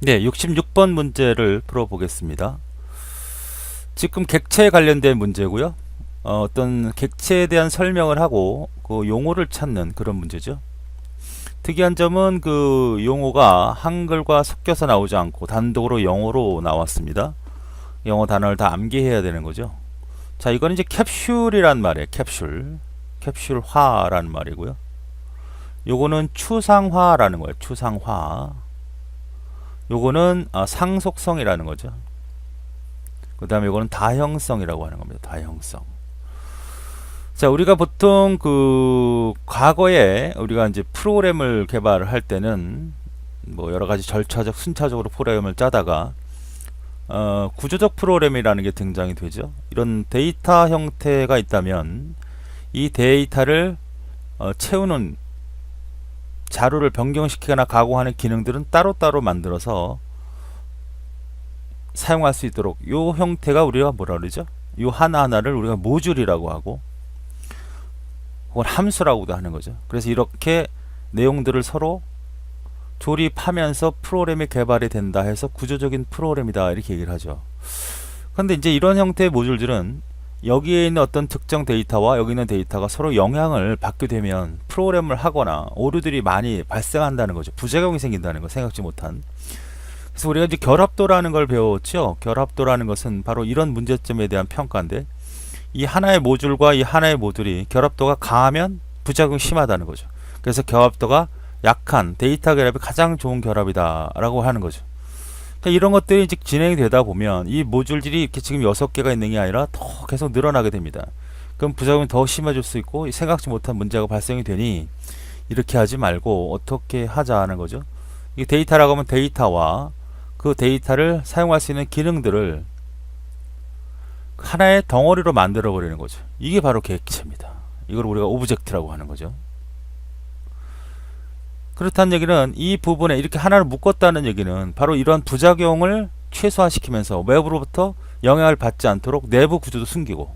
네, 66번 문제를 풀어보겠습니다. 지금 객체에 관련된 문제고요. 어떤 객체에 대한 설명을 하고 그 용어를 찾는 그런 문제죠. 특이한 점은 그 용어가 한글과 섞여서 나오지 않고 단독으로 영어로 나왔습니다. 영어 단어를 다 암기해야 되는 거죠. 자, 이거는 이제 캡슐이란 말이에요. 캡슐. 캡슐화라는 말이고요. 요거는 추상화라는 거예요. 추상화. 요거는 상속성이라는 거죠. 그 다음에 이거는 다형성이라고 하는 겁니다. 다형성. 자, 우리가 보통 그 과거에 우리가 이제 프로그램을 개발을 할 때는 뭐 여러 가지 절차적 순차적으로 프로그램을 짜다가 구조적 프로그램이라는 게 등장이 되죠. 이런 데이터 형태가 있다면 이 데이터를 채우는 자료를 변경시키거나 가공하는 기능들은 따로따로 만들어서 사용할 수 있도록 요 형태가 우리가 뭐라 그러죠? 요 하나하나를 우리가 모듈이라고 하고 혹은 함수라고도 하는 거죠. 그래서 이렇게 내용들을 서로 조립하면서 프로그램이 개발이 된다 해서 구조적인 프로그램이다 이렇게 얘기를 하죠. 근데 이제 이런 형태의 모듈들은 여기에 있는 어떤 특정 데이터와 여기 있는 데이터가 서로 영향을 받게 되면 프로그램을 하거나 오류들이 많이 발생한다는 거죠. 부작용이 생긴다는 거, 생각지 못한. 그래서 우리가 이제 결합도라는 걸 배웠죠. 결합도라는 것은 바로 이런 문제점에 대한 평가인데, 이 하나의 모듈과 이 하나의 모듈이 결합도가 강하면 부작용이 심하다는 거죠. 그래서 결합도가 약한 데이터 결합이 가장 좋은 결합이다 라고 하는 거죠. 그러니까 이런 것들이 이제 진행이 되다 보면 이 모듈들이 이렇게 지금 6개가 있는 게 아니라 더 계속 늘어나게 됩니다. 그럼 부작용이 더 심해질 수 있고 생각지 못한 문제가 발생이 되니 이렇게 하지 말고 어떻게 하자는 거죠. 이 데이터라고 하면 데이터와 그 데이터를 사용할 수 있는 기능들을 하나의 덩어리로 만들어 버리는 거죠. 이게 바로 객체입니다. 이걸 우리가 오브젝트라고 하는 거죠. 그렇다는 얘기는 이 부분에 이렇게 하나를 묶었다는 얘기는 바로 이런 부작용을 최소화시키면서 외부로부터 영향을 받지 않도록 내부 구조도 숨기고,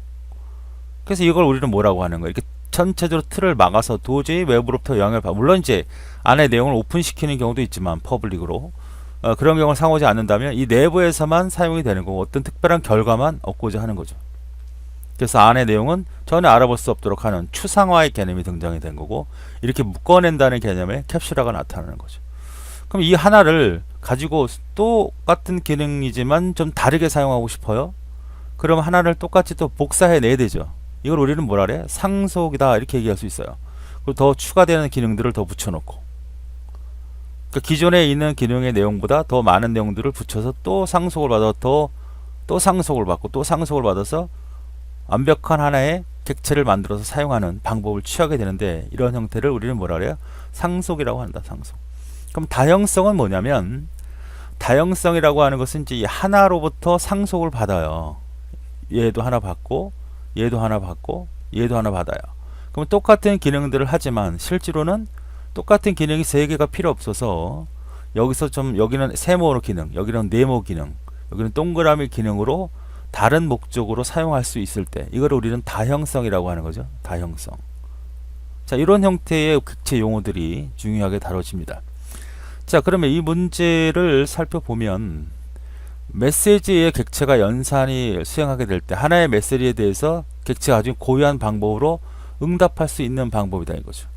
그래서 이걸 우리는 뭐라고 하는 거예요? 이렇게 전체적으로 틀을 막아서 도저히 외부로부터 영향을 물론 이제 안에 내용을 오픈시키는 경우도 있지만 퍼블릭으로 그런 경우를 상호하지 않는다면 이 내부에서만 사용이 되는 거고 어떤 특별한 결과만 얻고자 하는 거죠. 그래서 안의 내용은 전혀 알아볼 수 없도록 하는 추상화의 개념이 등장이 된 거고, 이렇게 묶어낸다는 개념의 캡슐화가 나타나는 거죠. 그럼 이 하나를 가지고 똑같은 기능이지만 좀 다르게 사용하고 싶어요? 그럼 하나를 똑같이 또 복사해 내야 되죠. 이걸 우리는 뭐라 그래? 상속이다 이렇게 얘기할 수 있어요. 그리고 더 추가되는 기능들을 더 붙여놓고, 그러니까 기존에 있는 기능의 내용보다 더 많은 내용들을 붙여서 또 상속을 받아 또 상속을 받고 또 상속을 받아서 완벽한 하나의 객체를 만들어서 사용하는 방법을 취하게 되는데, 이런 형태를 우리는 뭐라 그래요? 상속이라고 한다. 상속. 그럼 다형성은 뭐냐면, 다형성이라고 하는 것은 이제 하나로부터 상속을 받아요. 얘도 하나 받고 얘도 하나 받고 얘도 하나 받아요. 그럼 똑같은 기능들을 하지만 실제로는 똑같은 기능이 3개가 필요 없어서 여기서 좀 여기는 세모 기능, 여기는 네모 기능, 여기는 동그라미 기능으로 다른 목적으로 사용할 수 있을 때 이걸 우리는 다형성이라고 하는 거죠. 다형성. 자, 이런 형태의 객체 용어들이 중요하게 다뤄집니다. 자, 그러면 이 문제를 살펴보면 메시지의 객체가 연산이 수행하게 될 때 하나의 메시지에 대해서 객체가 아주 고유한 방법으로 응답할 수 있는 방법이다 이거죠.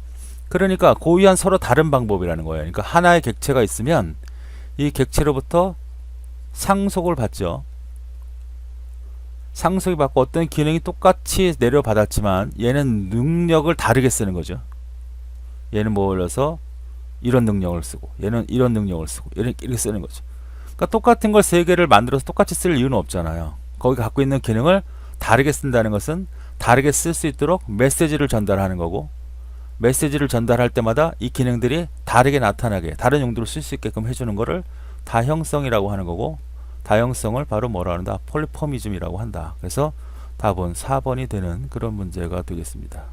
그러니까 고유한 서로 다른 방법이라는 거예요. 그러니까 하나의 객체가 있으면 이 객체로부터 상속을 받죠. 상속이 받고 어떤 기능이 똑같이 내려받았지만 얘는 능력을 다르게 쓰는 거죠. 얘는 뭐 올려서 이런 능력을 쓰고 얘는 이런 능력을 쓰고 얘는 이렇게 쓰는 거죠. 그러니까 똑같은 걸 3개를 만들어서 똑같이 쓸 이유는 없잖아요. 거기가 갖고 있는 기능을 다르게 쓴다는 것은 다르게 쓸 수 있도록 메시지를 전달하는 거고, 메시지를 전달할 때마다 이 기능들이 다르게 나타나게 다른 용도로 쓸 수 있게끔 해주는 거를 다형성이라고 하는 거고, 다형성을 바로 뭐라 한다? 폴리포미즘이라고 한다. 그래서 답은 4번이 되는 그런 문제가 되겠습니다.